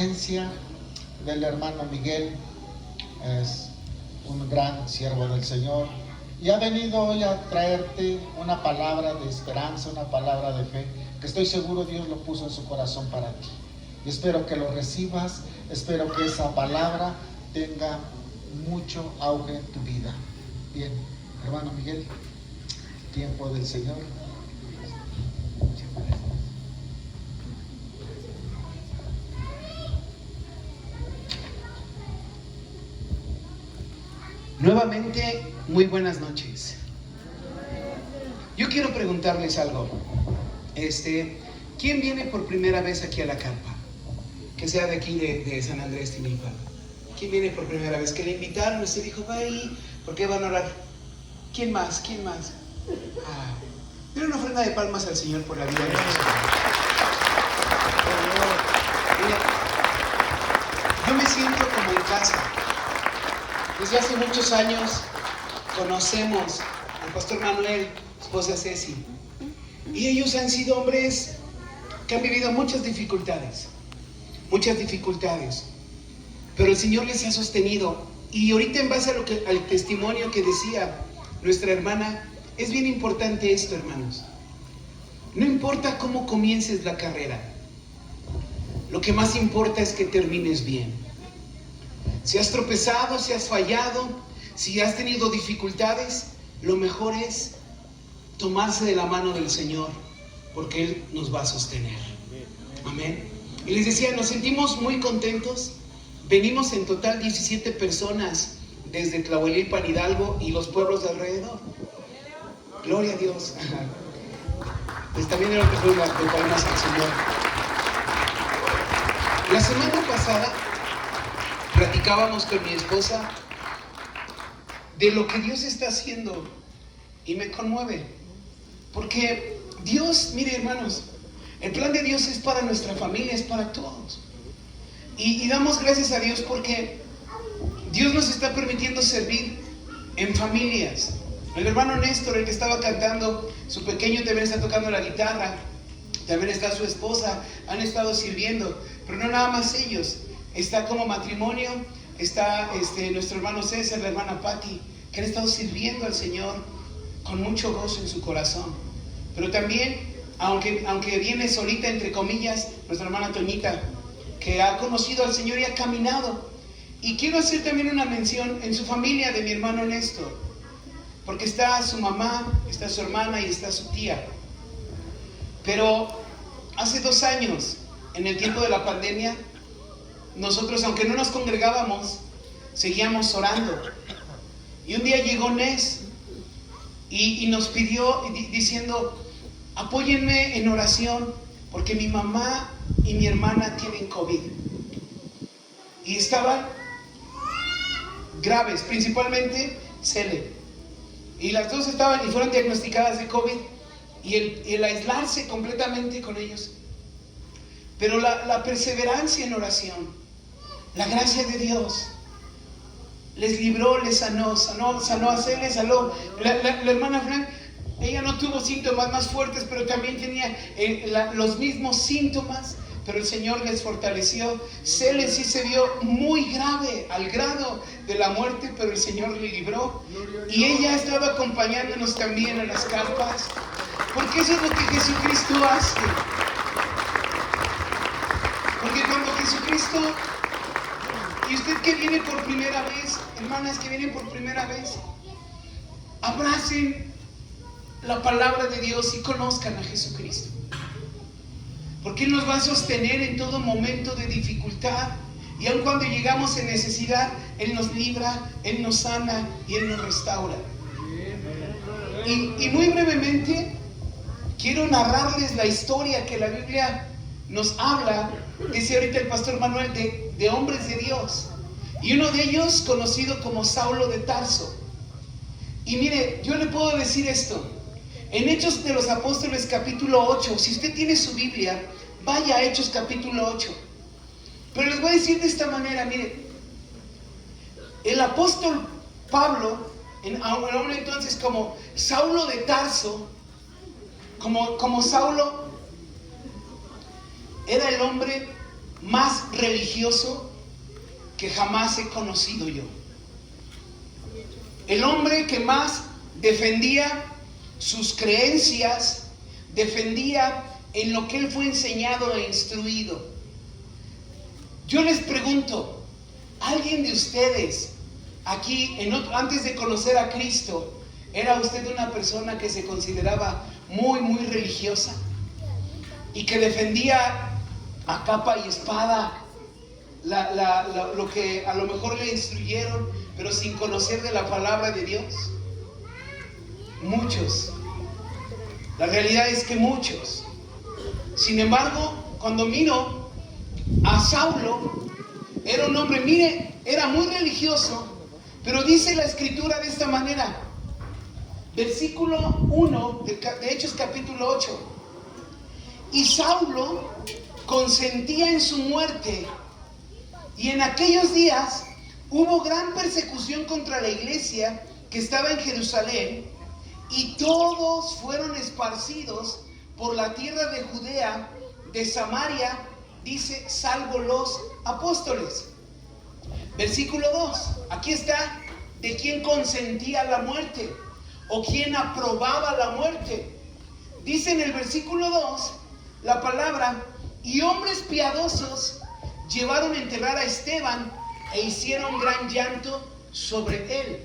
presencia del hermano Miguel. Es un gran siervo del Señor y ha venido hoy a traerte una palabra de esperanza, una palabra de fe, que estoy seguro Dios lo puso en su corazón para ti. Y espero que lo recibas, espero que esa palabra tenga mucho auge en tu vida. Bien, hermano Miguel, tiempo del Señor. Nuevamente, muy buenas noches. Yo quiero preguntarles algo. ¿Quién viene por primera vez aquí a la carpa? Que sea de aquí de San Andrés Tinilpan. ¿Quién viene por primera vez? Que le invitaron y se dijo, va ahí, ¿por qué van a orar? ¿Quién más? ¿Quién más? Denle una ofrenda de palmas al Señor por la vida de Jesús. Mira, yo me siento como en casa. Desde hace muchos años conocemos al pastor Manuel, esposa Ceci, y ellos han sido hombres que han vivido muchas dificultades, pero el Señor les ha sostenido. Y ahorita, en base a al testimonio que decía nuestra hermana, es bien importante esto, hermanos. No importa cómo comiences la carrera, lo que más importa es que termines bien. Si has tropezado, si has fallado, si has tenido dificultades, lo mejor es tomarse de la mano del Señor, porque Él nos va a sostener. Amén. Y les decía, nos sentimos muy contentos. Venimos en total 17 personas desde Tlahuelilpan, Hidalgo y los pueblos de alrededor. Gloria a Dios. Pues también era que fue las palmas al Señor. La semana pasada platicábamos con mi esposa de lo que Dios está haciendo y me conmueve, porque Dios, mire hermanos, el plan de Dios es para nuestra familia, es para todos, y damos gracias a Dios porque Dios nos está permitiendo servir en familias. El hermano Néstor, el que estaba cantando, su pequeño también está tocando la guitarra, también está su esposa, han estado sirviendo, pero no nada más ellos. Está como matrimonio, está nuestro hermano César, la hermana Patti, que han estado sirviendo al Señor con mucho gozo en su corazón. Pero también, aunque viene solita, entre comillas, nuestra hermana Toñita, que ha conocido al Señor y ha caminado. Y quiero hacer también una mención en su familia de mi hermano Néstor, porque está su mamá, está su hermana y está su tía. Pero hace 2 años, en el tiempo de la pandemia, nosotros, aunque no nos congregábamos, seguíamos orando. Y un día llegó Nes y nos pidió diciendo, apóyenme en oración porque mi mamá y mi hermana tienen COVID. Y estaban graves, principalmente Cele. Y las dos estaban y fueron diagnosticadas de COVID. Y el aislarse completamente con ellos. Pero la perseverancia en oración, la gracia de Dios les libró, les sanó a Cele, sanó. La hermana Frank, ella no tuvo síntomas más fuertes, pero también tenía los mismos síntomas, pero el Señor les fortaleció. Cele sí se vio muy grave, al grado de la muerte, pero el Señor le libró. Y ella estaba acompañándonos también a las carpas, porque eso es lo que Jesucristo hace. Porque cuando Jesucristo, y usted que viene por primera vez, hermanas que vienen por primera vez, abracen la palabra de Dios y conozcan a Jesucristo, porque Él nos va a sostener en todo momento de dificultad, y aun cuando llegamos en necesidad, Él nos libra, Él nos sana y Él nos restaura. Y muy brevemente quiero narrarles la historia que la Biblia nos habla. Dice ahorita el pastor Manuel de hombres de Dios, y uno de ellos conocido como Saulo de Tarso. Y mire, yo le puedo decir esto, en Hechos de los Apóstoles capítulo 8, si usted tiene su Biblia, vaya a Hechos capítulo 8. Pero les voy a decir de esta manera, mire, el apóstol Pablo, aún entonces como Saulo de Tarso, como Saulo, era el hombre más religioso que jamás he conocido yo. El hombre que más defendía sus creencias, defendía en lo que él fue enseñado e instruido. Yo les pregunto, ¿alguien de ustedes aquí, antes de conocer a Cristo, era usted una persona que se consideraba muy religiosa y que defendía a capa y espada lo que a lo mejor le instruyeron, pero sin conocer de la palabra de Dios? Muchos. La realidad es que muchos. Sin embargo, cuando miro a Saulo, era un hombre, mire, era muy religioso, pero dice la escritura de esta manera, versículo 1 de Hechos capítulo 8: y Saulo consentía en su muerte, y en aquellos días hubo gran persecución contra la iglesia que estaba en Jerusalén, y todos fueron esparcidos por la tierra de Judea, de Samaria, dice, salvo los apóstoles. Versículo 2, aquí está de quién consentía la muerte o quién aprobaba la muerte. Dice en el versículo 2 la palabra: y hombres piadosos llevaron a enterrar a Esteban e hicieron gran llanto sobre él.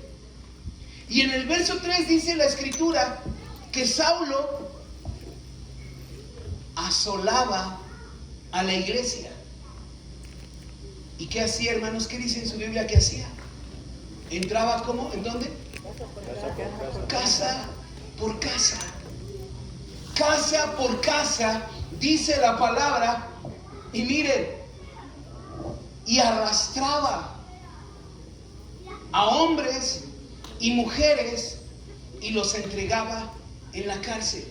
Y en el verso 3 dice la escritura que Saulo asolaba a la iglesia. ¿Y qué hacía, hermanos? ¿Qué dice en su Biblia que hacía? Entraba ¿cómo? ¿En dónde? Casa por casa. Casa por casa, dice la palabra. Y miren, y arrastraba a hombres y mujeres y los entregaba en la cárcel.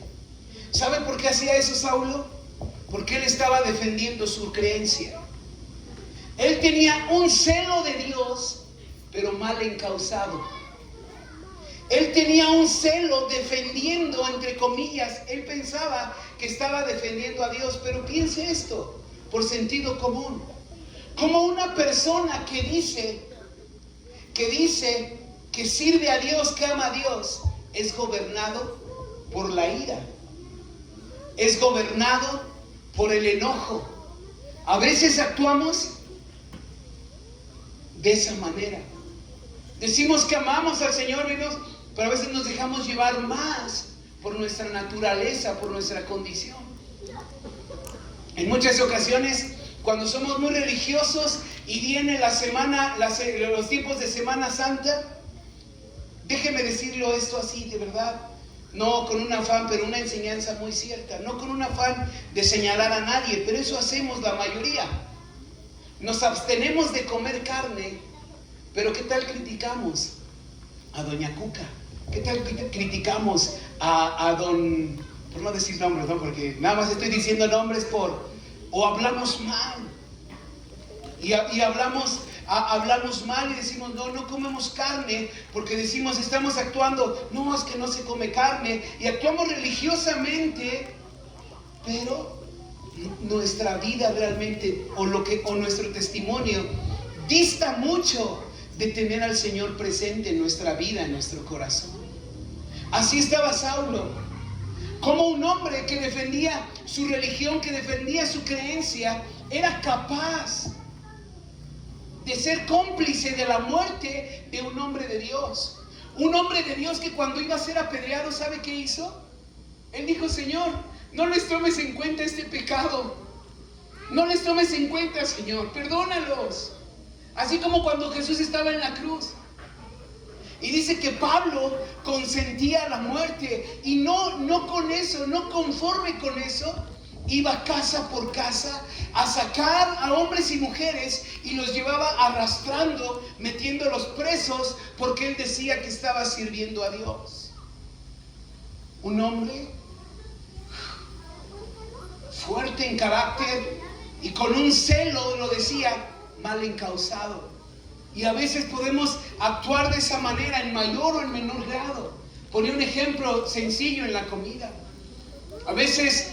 ¿Sabe por qué hacía eso Saulo? Porque él estaba defendiendo su creencia. Él tenía un celo de Dios, pero mal encauzado. Él tenía un celo defendiendo, entre comillas, él pensaba que estaba defendiendo a Dios, pero piense esto, por sentido común. Como una persona que dice que sirve a Dios, que ama a Dios, es gobernado por la ira, es gobernado por el enojo. A veces actuamos de esa manera. Decimos que amamos al Señor, amigos, pero a veces nos dejamos llevar más por nuestra naturaleza, por nuestra condición. En muchas ocasiones, cuando somos muy religiosos y viene la semana, los tiempos de Semana Santa, déjeme decirlo esto así, de verdad, no con un afán, pero una enseñanza muy cierta, no con un afán de señalar a nadie, pero eso hacemos la mayoría. Nos abstenemos de comer carne, pero ¿qué tal criticamos a Doña Cuca? ¿Qué tal criticamos a don, por no decir nombres, ¿no? Porque nada más estoy diciendo nombres o hablamos mal. Y hablamos mal y decimos, no comemos carne, porque decimos, estamos actuando, no, es que no se come carne, y actuamos religiosamente, pero nuestra vida realmente, o nuestro testimonio, dista mucho de tener al Señor presente en nuestra vida, en nuestro corazón. Así estaba Saulo, como un hombre que defendía su religión, que defendía su creencia, era capaz de ser cómplice de la muerte de un hombre de Dios. Un hombre de Dios que cuando iba a ser apedreado, ¿sabe qué hizo? Él dijo, Señor, no les tomes en cuenta este pecado. No les tomes en cuenta, Señor, perdónalos. Así como cuando Jesús estaba en la cruz. Y dice que Pablo consentía la muerte. Y no con eso, no conforme con eso, iba casa por casa a sacar a hombres y mujeres y los llevaba arrastrando, metiéndolos presos, porque él decía que estaba sirviendo a Dios. Un hombre fuerte en carácter y con un celo, lo decía, mal encauzado. Y a veces podemos actuar de esa manera en mayor o en menor grado. Ponía un ejemplo sencillo en la comida. A veces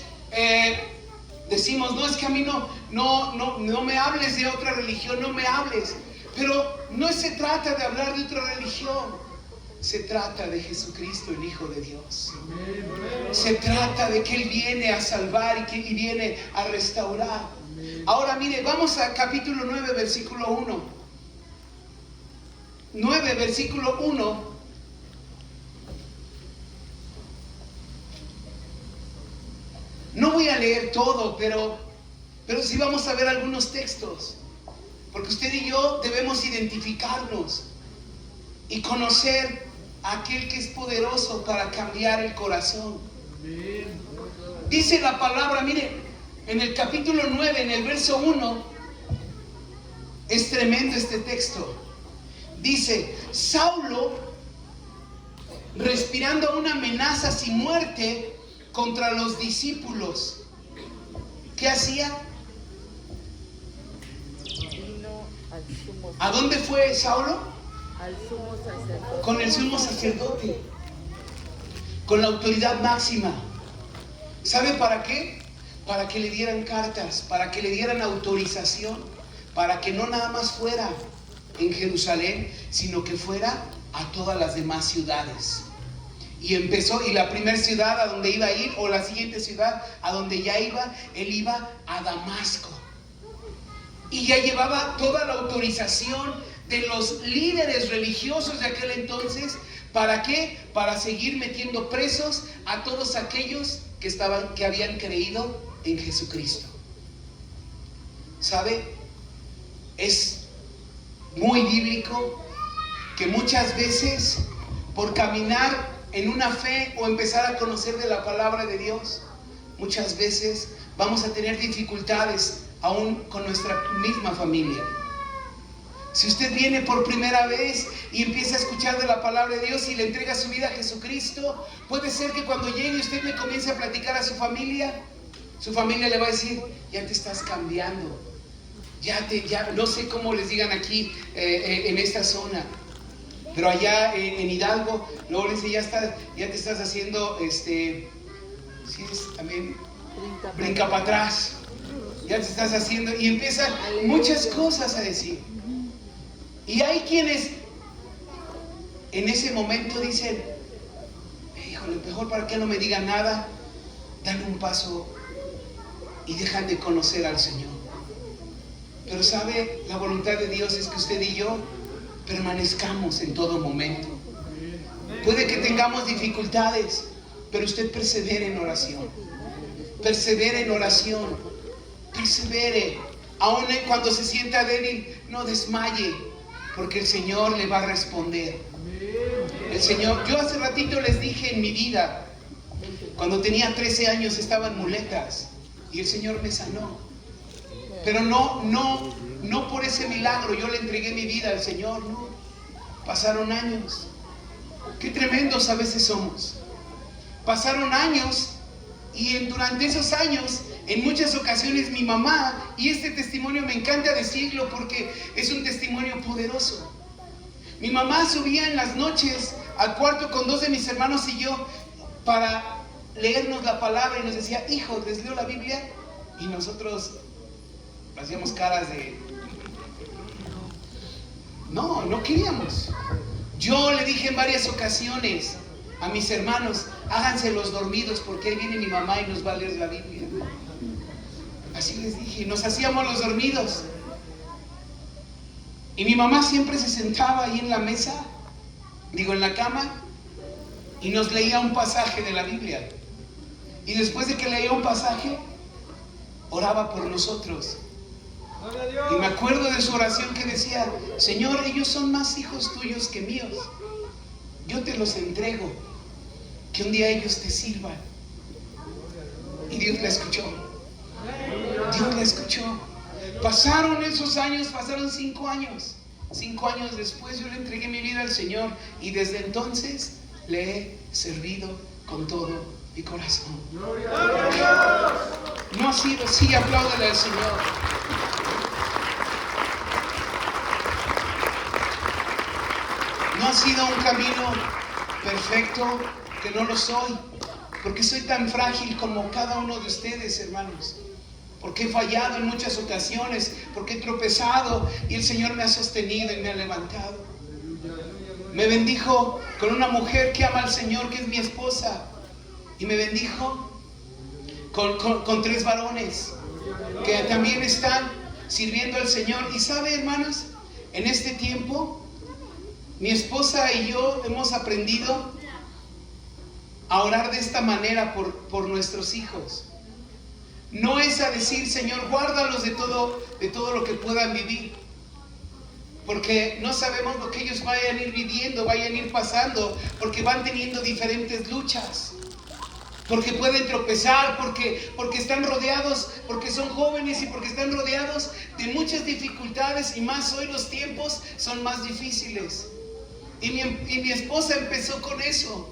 Decimos, no, es que a mí no me hables de otra religión, no me hables. Pero no se trata de hablar de otra religión. Se trata de Jesucristo, el Hijo de Dios. Se trata de que Él viene a salvar y viene a restaurar. Ahora mire, vamos a capítulo 9, versículo 1. 9, versículo 1. No voy a leer todo, pero sí vamos a ver algunos textos. Porque usted y yo debemos identificarnos y conocer a aquel que es poderoso para cambiar el corazón. Dice la palabra, mire, en el capítulo 9, en el verso 1, es tremendo este texto. Dice, Saulo, respirando una amenaza sin muerte contra los discípulos, ¿qué hacía? ¿A dónde fue Saulo? Al sumo sacerdote. Con el sumo sacerdote, con la autoridad máxima. ¿Sabe para qué? Para que le dieran cartas, para que le dieran autorización, para que no nada más fuera en Jerusalén, sino que fuera a todas las demás ciudades. Y la primera ciudad a donde iba a ir, o la siguiente ciudad a donde ya iba, él iba a Damasco. Y ya llevaba toda la autorización de los líderes religiosos de aquel entonces. ¿Para qué? Para seguir metiendo presos a todos aquellos que habían creído en Jesucristo. ¿Sabe? Es muy bíblico que muchas veces, por caminar en una fe o empezar a conocer de la palabra de Dios, muchas veces vamos a tener dificultades aún con nuestra misma familia. Si usted viene por primera vez y empieza a escuchar de la palabra de Dios y le entrega su vida a Jesucristo, puede ser que cuando llegue usted le comience a platicar a su familia le va a decir, ya te estás cambiando, ya no sé cómo les digan aquí en esta zona, pero allá en Hidalgo, luego les dice, ya te estás haciendo, ¿sí es también? Brinca para atrás, ya te estás haciendo, y empiezan muchas cosas a decir. Y hay quienes en ese momento dicen, híjole, mejor para que no me digan nada, dan un paso y dejan de conocer al Señor. Pero sabe, la voluntad de Dios es que usted y yo permanezcamos en todo momento. Puede que tengamos dificultades, pero usted persevere en oración. Persevere en oración. Persevere. Aún cuando se sienta débil, no desmaye, porque el Señor le va a responder. El Señor, yo hace ratito les dije en mi vida, cuando tenía 13 años estaba en muletas y el Señor me sanó. Pero no por ese milagro yo le entregué mi vida al Señor, no. Pasaron años. Qué tremendos a veces somos. Pasaron años y durante esos años, en muchas ocasiones mi mamá, y este testimonio me encanta decirlo porque es un testimonio poderoso. Mi mamá subía en las noches al cuarto con 2 de mis hermanos y yo para leernos la palabra y nos decía, hijos, ¿les leo la Biblia? Y nosotros hacíamos caras de... No queríamos. Yo le dije en varias ocasiones a mis hermanos, háganse los dormidos porque ahí viene mi mamá y nos va a leer la Biblia. Así les dije, nos hacíamos los dormidos. Y mi mamá siempre se sentaba ahí en la mesa, en la cama, y nos leía un pasaje de la Biblia. Y después de que leía un pasaje, oraba por nosotros. Y me acuerdo de su oración que decía, Señor, ellos son más hijos tuyos que míos. Yo te los entrego, que un día ellos te sirvan. Y Dios la escuchó. Dios la escuchó. Pasaron esos años, pasaron 5 años. 5 años después yo le entregué mi vida al Señor y desde entonces le he servido con todo mi corazón. No ha sido, sí, apláudale al Señor. No ha sido un camino perfecto, que no lo soy, porque soy tan frágil como cada uno de ustedes, hermanos. porque he fallado en muchas ocasiones, porque he tropezado y el Señor me ha sostenido y me ha levantado. Me bendijo con una mujer que ama al Señor, que es mi esposa, y me bendijo con 3 varones que también están sirviendo al Señor. Y sabe, hermanos, en este tiempo mi esposa y yo hemos aprendido a orar de esta manera por nuestros hijos. No es a decir, Señor, guárdalos de todo lo que puedan vivir, porque no sabemos lo que ellos vayan a ir viviendo, vayan a ir pasando, porque van teniendo diferentes luchas, porque pueden tropezar, porque están rodeados, porque son jóvenes y porque están rodeados de muchas dificultades, y más hoy los tiempos son más difíciles. Y mi esposa empezó con eso,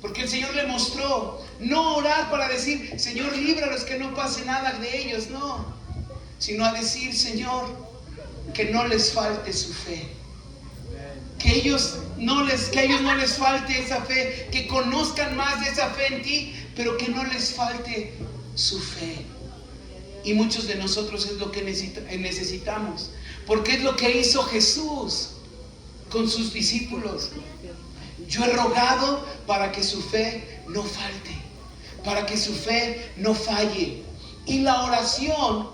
porque el Señor le mostró, no orar para decir, Señor, líbralos, que no pase nada de ellos, no, sino a decir, Señor, que no les falte su fe, que a ellos no les falte esa fe, que conozcan más de esa fe en ti, pero que no les falte su fe. Y muchos de nosotros es lo que necesitamos, porque es lo que hizo Jesús con sus discípulos. Yo he rogado para que su fe no falte, para que su fe no falle. Y la oración,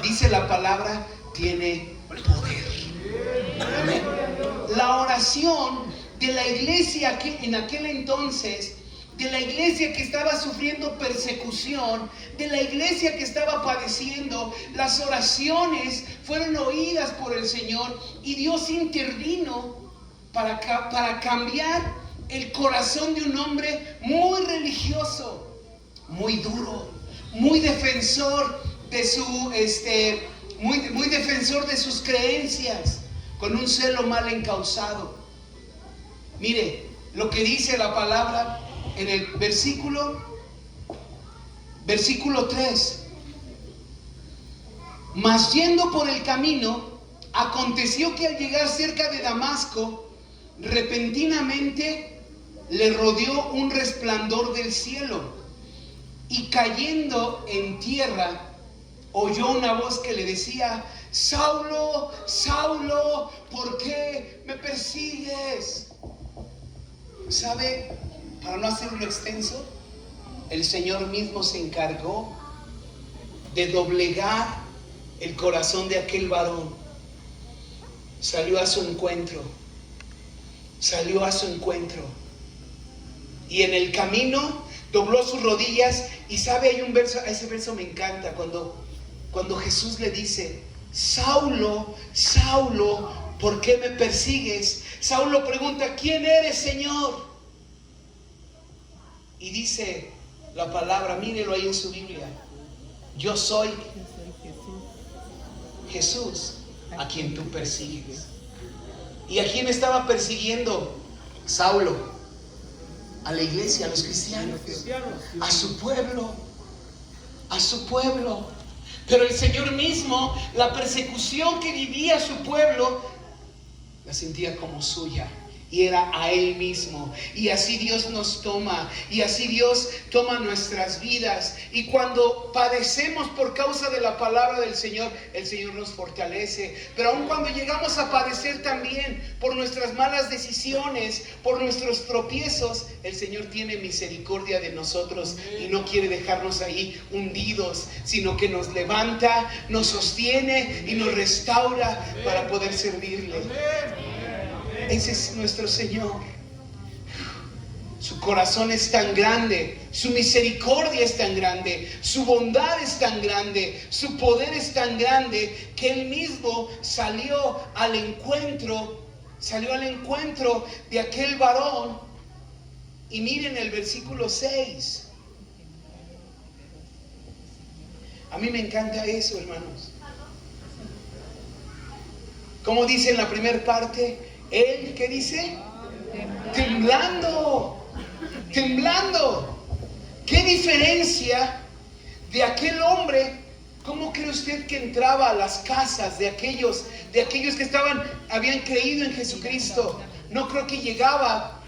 dice la palabra, tiene poder. Amén. La oración de la iglesia que en aquel entonces, de la iglesia que estaba sufriendo persecución, de la iglesia que estaba padeciendo, las oraciones fueron oídas por el Señor, y Dios intervino para cambiar el corazón de un hombre muy religioso, muy duro, muy defensor de muy defensor de sus creencias, con un celo mal encauzado. Mire lo que dice la palabra en el versículo 3. Mas yendo por el camino, aconteció que al llegar cerca de Damasco, repentinamente le rodeó un resplandor del cielo, y cayendo en tierra, oyó una voz que le decía, Saulo, Saulo, ¿por qué me persigues? ¿Sabe? Para no hacerlo extenso, el Señor mismo se encargó de doblegar el corazón de aquel varón. Salió a su encuentro. Y en el camino dobló sus rodillas. Y sabe, hay un verso, ese verso me encanta, cuando Jesús le dice, Saulo, Saulo, ¿por qué me persigues? Saulo pregunta, ¿quién eres, Señor? Y dice la palabra, mírelo ahí en su Biblia, yo soy Jesús, a quien tú persigues. ¿Y a quién estaba persiguiendo Saulo? A la iglesia, a los cristianos, a su pueblo, Pero el Señor mismo, la persecución que vivía su pueblo, la sentía como suya, y era a Él mismo. Y así Dios nos toma, y así Dios toma nuestras vidas. Y cuando padecemos por causa de la palabra del Señor, el Señor nos fortalece. Pero aun cuando llegamos a padecer también por nuestras malas decisiones, por nuestros tropiezos, el Señor tiene misericordia de nosotros y no quiere dejarnos ahí hundidos, sino que nos levanta, nos sostiene y nos restaura para poder servirle. Ese es nuestro Señor. Su corazón es tan grande, su misericordia es tan grande, su bondad es tan grande, su poder es tan grande, que Él mismo salió al encuentro de aquel varón. Y miren el versículo 6. A mí me encanta eso, hermanos. Como dice en la primera parte, Él, ¿qué dice? Temblando. ¿Qué diferencia de aquel hombre? ¿Cómo cree usted que entraba a las casas de aquellos que habían creído en Jesucristo? No creo que llegaba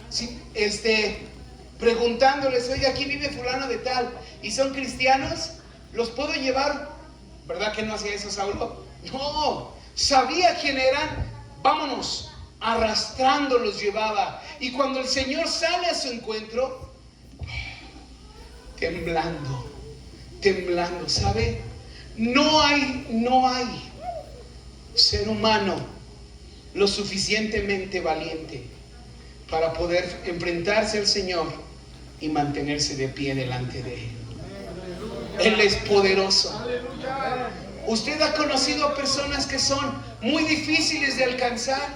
preguntándoles, oye, aquí vive fulano de tal, ¿y son cristianos? ¿los puedo llevar? ¿Verdad que no hacía eso Saulo? No, sabía quién eran, vámonos, arrastrando los llevaba. Y cuando el Señor sale a su encuentro, temblando, ¿sabe? No hay ser humano lo suficientemente valiente para poder enfrentarse al Señor y mantenerse de pie delante de Él. Él es poderoso. Usted ha conocido a personas que son muy difíciles de alcanzar.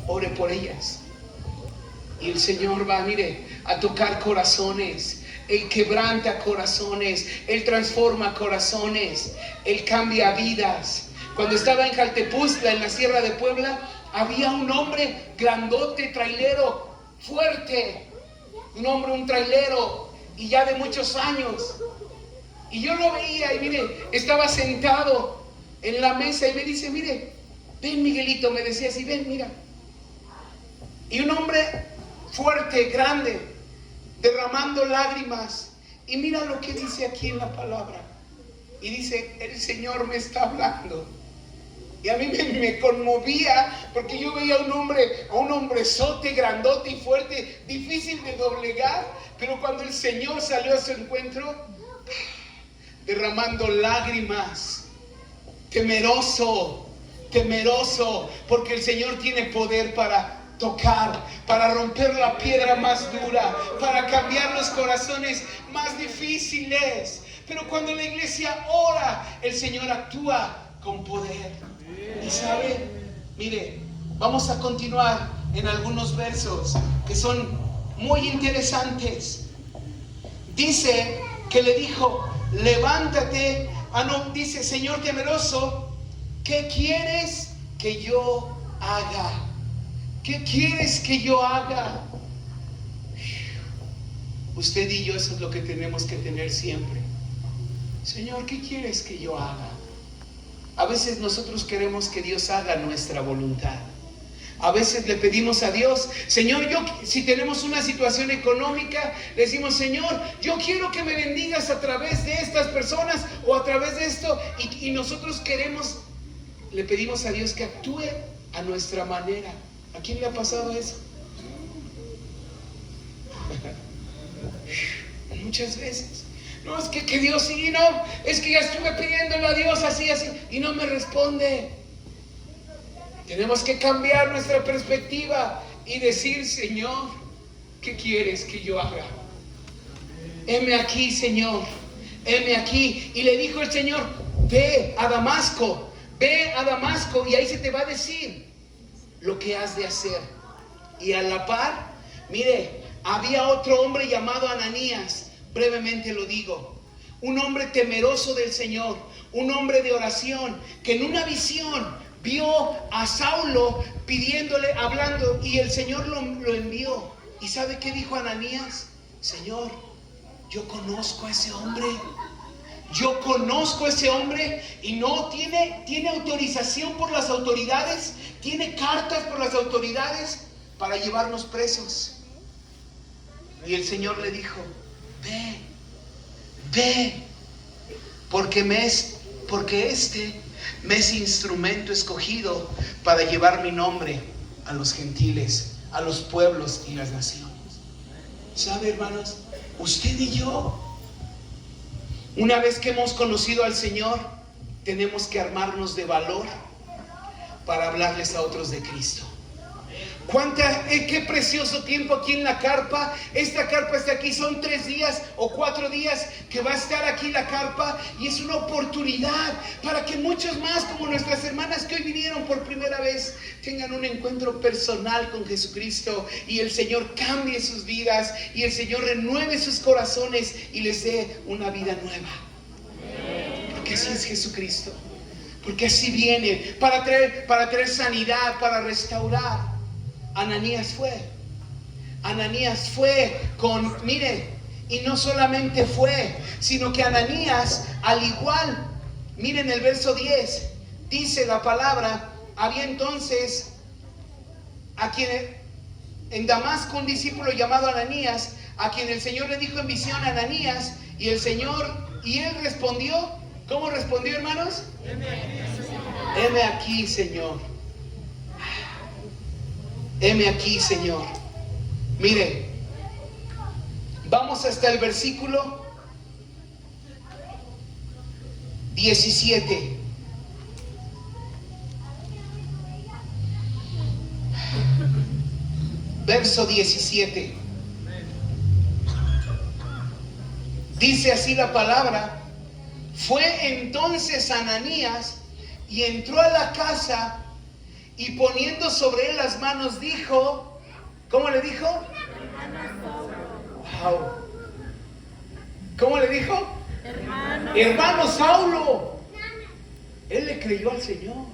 Ore por ellas. Y el Señor va, mire, a tocar corazones. Él quebranta corazones. Él transforma corazones. Él cambia vidas. Cuando estaba en Jaltepuztla, en la Sierra de Puebla, había un hombre grandote, trailero, fuerte. Un trailero, y ya de muchos años. Y yo lo veía, y mire, estaba sentado en la mesa y me dice, mire, ven Miguelito, me decía así, ven, mira. Y un hombre fuerte, grande, derramando lágrimas. Y mira lo que dice aquí en la palabra. Y dice, el Señor me está hablando. Y a mí me conmovía, porque yo veía a un hombrezote, grandote y fuerte, difícil de doblegar. Pero cuando el Señor salió a su encuentro, derramando lágrimas, temeroso, porque el Señor tiene poder para tocar, para romper la piedra más dura, para cambiar los corazones más difíciles. Pero cuando la iglesia ora, el Señor actúa con poder. Y sabe, mire, vamos a continuar en algunos versos que son muy interesantes. Dice que le dijo, levántate. Dice, Señor temeroso, ¿qué quieres que yo haga? ¿Qué quieres que yo haga? Usted y yo, eso es lo que tenemos que tener siempre. Señor, ¿qué quieres que yo haga? A veces nosotros queremos que Dios haga nuestra voluntad. A veces le pedimos a Dios, Señor, si tenemos una situación económica, le decimos, Señor, yo quiero que me bendigas a través de estas personas o a través de esto. Y nosotros le pedimos a Dios que actúe a nuestra manera. ¿A quién le ha pasado eso? Muchas veces. No, es que Dios sí, no, es que ya estuve pidiéndole a Dios así, y no me responde. Tenemos que cambiar nuestra perspectiva y decir, Señor, ¿qué quieres que yo haga? Heme aquí, Señor, heme aquí. Y le dijo el Señor, ve a Damasco, y ahí se te va a decir lo que has de hacer. Y a la par, mire, había otro hombre llamado Ananías. Brevemente lo digo, un hombre temeroso del Señor, un hombre de oración, que en una visión vio a Saulo pidiéndole, hablando, y el Señor lo envió. ¿Y sabe qué dijo Ananías? Señor, yo conozco a ese hombre. Y no tiene autorización por las autoridades, tiene cartas por las autoridades para llevarnos presos. Y el Señor le dijo, ve, porque este me es instrumento escogido para llevar mi nombre a los gentiles, a los pueblos y las naciones. ¿Sabe, hermanos? Usted y yo, una vez que hemos conocido al Señor, tenemos que armarnos de valor para hablarles a otros de Cristo. Qué precioso tiempo aquí en la carpa. Esta carpa está aquí, son 3 días o 4 días que va a estar aquí la carpa, y es una oportunidad para que muchos más, como nuestras hermanas que hoy vinieron por primera vez, tengan un encuentro personal con Jesucristo, y el Señor cambie sus vidas, y el Señor renueve sus corazones y les dé una vida nueva. Porque así es Jesucristo, porque así viene para traer sanidad, para restaurar. Ananías fue y no solamente fue, sino que Ananías, al igual, miren el verso 10, dice la palabra, había entonces en Damasco un discípulo llamado Ananías, a quien el Señor le dijo en visión, Ananías, y el Señor Y él respondió, ¿cómo respondió, hermanos? Heme aquí, Señor. Heme aquí, Señor. Mire, vamos hasta el versículo 17. Verso 17. Dice así la palabra: fue entonces Ananías y entró a la casa, y poniendo sobre él las manos dijo, ¿cómo le dijo? Wow. ¿Cómo le dijo? Hermano Saulo. Él le creyó al Señor.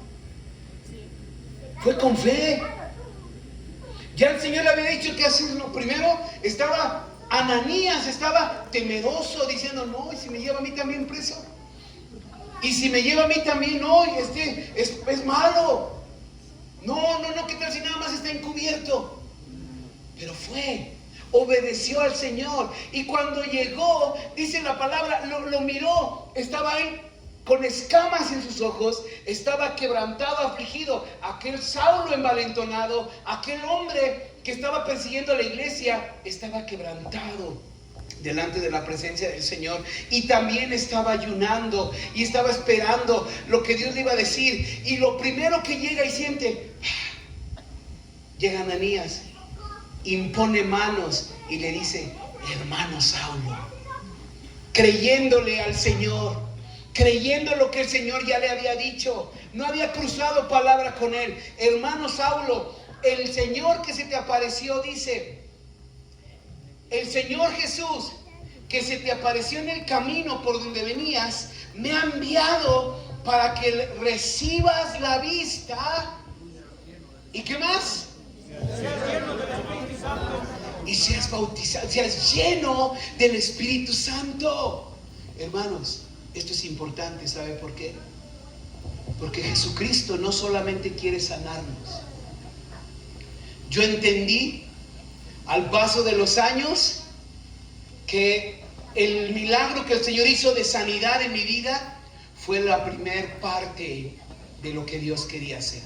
Fue con fe. Ya el Señor le había dicho que hacer lo primero. Estaba Ananías, estaba temeroso, diciendo, no, ¿y si me lleva a mí también preso? Y si me lleva a mí también, no, es malo. No, ¿qué tal si nada más está encubierto? Pero fue, obedeció al Señor. Y cuando llegó, dice la palabra, lo miró, estaba él con escamas en sus ojos, estaba quebrantado, afligido. Aquel Saulo envalentonado, aquel hombre que estaba persiguiendo a la iglesia, estaba quebrantado delante de la presencia del Señor, y también estaba ayunando y estaba esperando lo que Dios le iba a decir. Y lo primero que llega y siente, llega Ananías, impone manos y le dice, hermano Saulo, creyéndole al Señor, creyendo lo que el Señor ya le había dicho. No había cruzado palabra con él. Hermano Saulo, el Señor que se te apareció, dice, el Señor Jesús que se te apareció en el camino por donde venías, me ha enviado para que recibas la vista. ¿Y qué más? Y seas bautizado, seas lleno del Espíritu Santo. Hermanos, esto es importante, ¿sabe por qué? Porque Jesucristo no solamente quiere sanarnos. Yo entendí al paso de los años que el milagro que el Señor hizo de sanidad en mi vida fue la primer parte de lo que Dios quería hacer.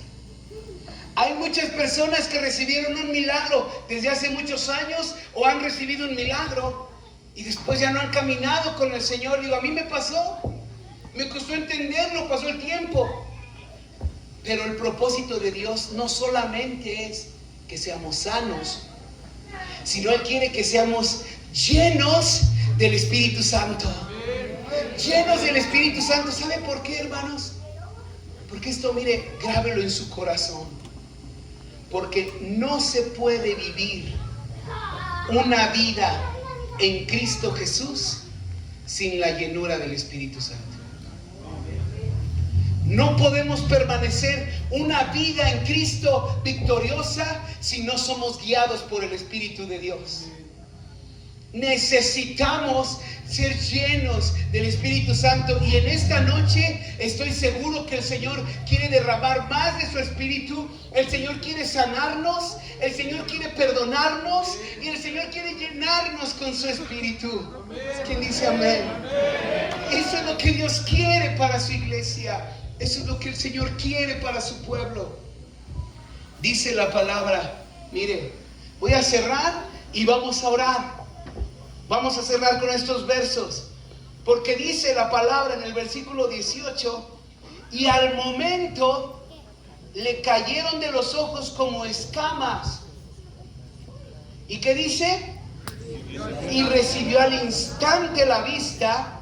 Hay muchas personas que recibieron un milagro desde hace muchos años, o han recibido un milagro y después ya no han caminado con el Señor. Digo, a mí me pasó, me costó entenderlo, pasó el tiempo. Pero el propósito de Dios no solamente es que seamos sanos, sino Él quiere que seamos llenos del Espíritu Santo. Llenos del Espíritu Santo. ¿Sabe por qué, hermanos? Porque esto, mire, grábelo en su corazón. Porque no se puede vivir una vida en Cristo Jesús sin la llenura del Espíritu Santo. No podemos permanecer una vida en Cristo victoriosa si no somos guiados por el Espíritu de Dios. Necesitamos ser llenos del Espíritu Santo, y en esta noche estoy seguro que el Señor quiere derramar más de su Espíritu. El Señor quiere sanarnos, el Señor quiere perdonarnos, y el Señor quiere llenarnos con su Espíritu. ¿Quién dice amén? Eso es lo que Dios quiere para su iglesia. Eso es lo que el Señor quiere para su pueblo. Dice la palabra, mire, voy a cerrar y vamos a orar. Vamos a cerrar con estos versos, porque dice la palabra en el versículo 18, y al momento le cayeron de los ojos como escamas. ¿Y qué dice? Y recibió al instante la vista,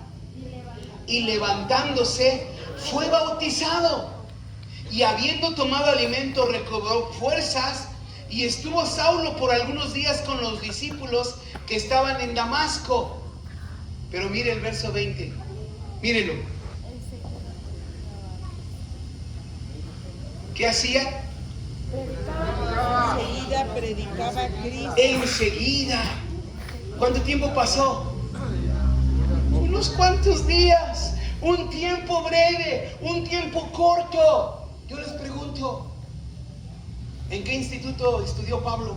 y levantándose fue bautizado, y habiendo tomado alimento recobró fuerzas. Y estuvo Saulo por algunos días con los discípulos que estaban en Damasco. Pero mire el verso 20, mírelo. ¿Qué hacía? Enseguida predicaba a Cristo. Enseguida. ¿Cuánto tiempo pasó? Unos cuantos días. Un tiempo breve, un tiempo corto. Yo les pregunto, ¿en qué instituto estudió Pablo?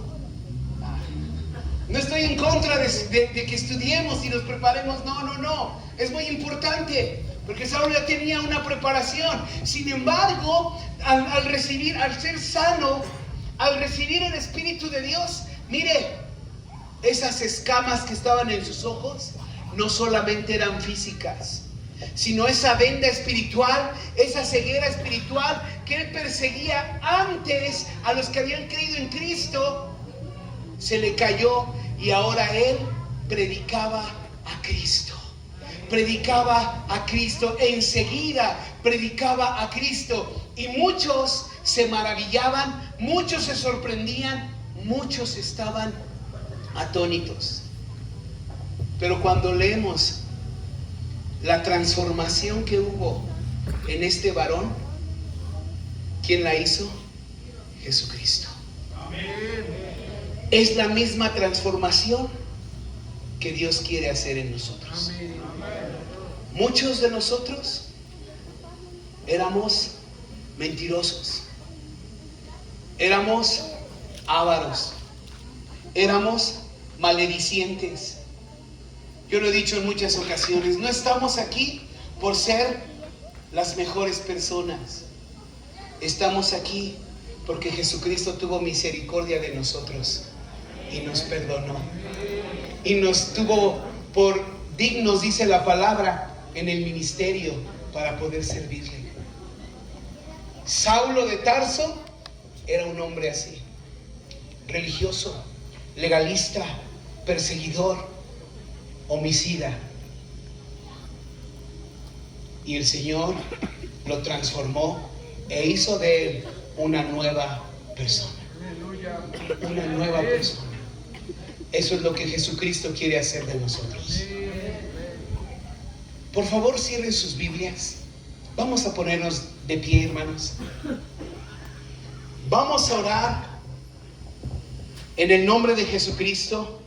No estoy en contra de que estudiemos y nos preparemos. No. es muy importante, porque Saulo ya tenía una preparación. Sin embargo, al ser sano, al recibir el Espíritu de Dios, mire, esas escamas que estaban en sus ojos no solamente eran físicas, sino esa venda espiritual, esa ceguera espiritual que él perseguía antes a los que habían creído en Cristo, se le cayó y ahora él predicaba a Cristo. Predicaba a Cristo, enseguida predicaba a Cristo, y muchos se maravillaban, muchos se sorprendían, muchos estaban atónitos. Pero cuando leemos la transformación que hubo en este varón, ¿quién la hizo? Jesucristo. Es la misma transformación que Dios quiere hacer en nosotros. Muchos de nosotros éramos mentirosos, éramos ávaros, éramos maledicientes. Yo lo he dicho en muchas ocasiones, no estamos aquí por ser las mejores personas. Estamos aquí porque Jesucristo tuvo misericordia de nosotros y nos perdonó. Y nos tuvo por dignos, dice la palabra, en el ministerio para poder servirle. Saulo de Tarso era un hombre así, religioso, legalista, perseguidor, homicida. Y el Señor lo transformó e hizo de él una nueva persona. Una nueva persona. Eso es lo que Jesucristo quiere hacer de nosotros. Por favor, cierren sus Biblias. Vamos a ponernos de pie, hermanos. Vamos a orar en el nombre de Jesucristo.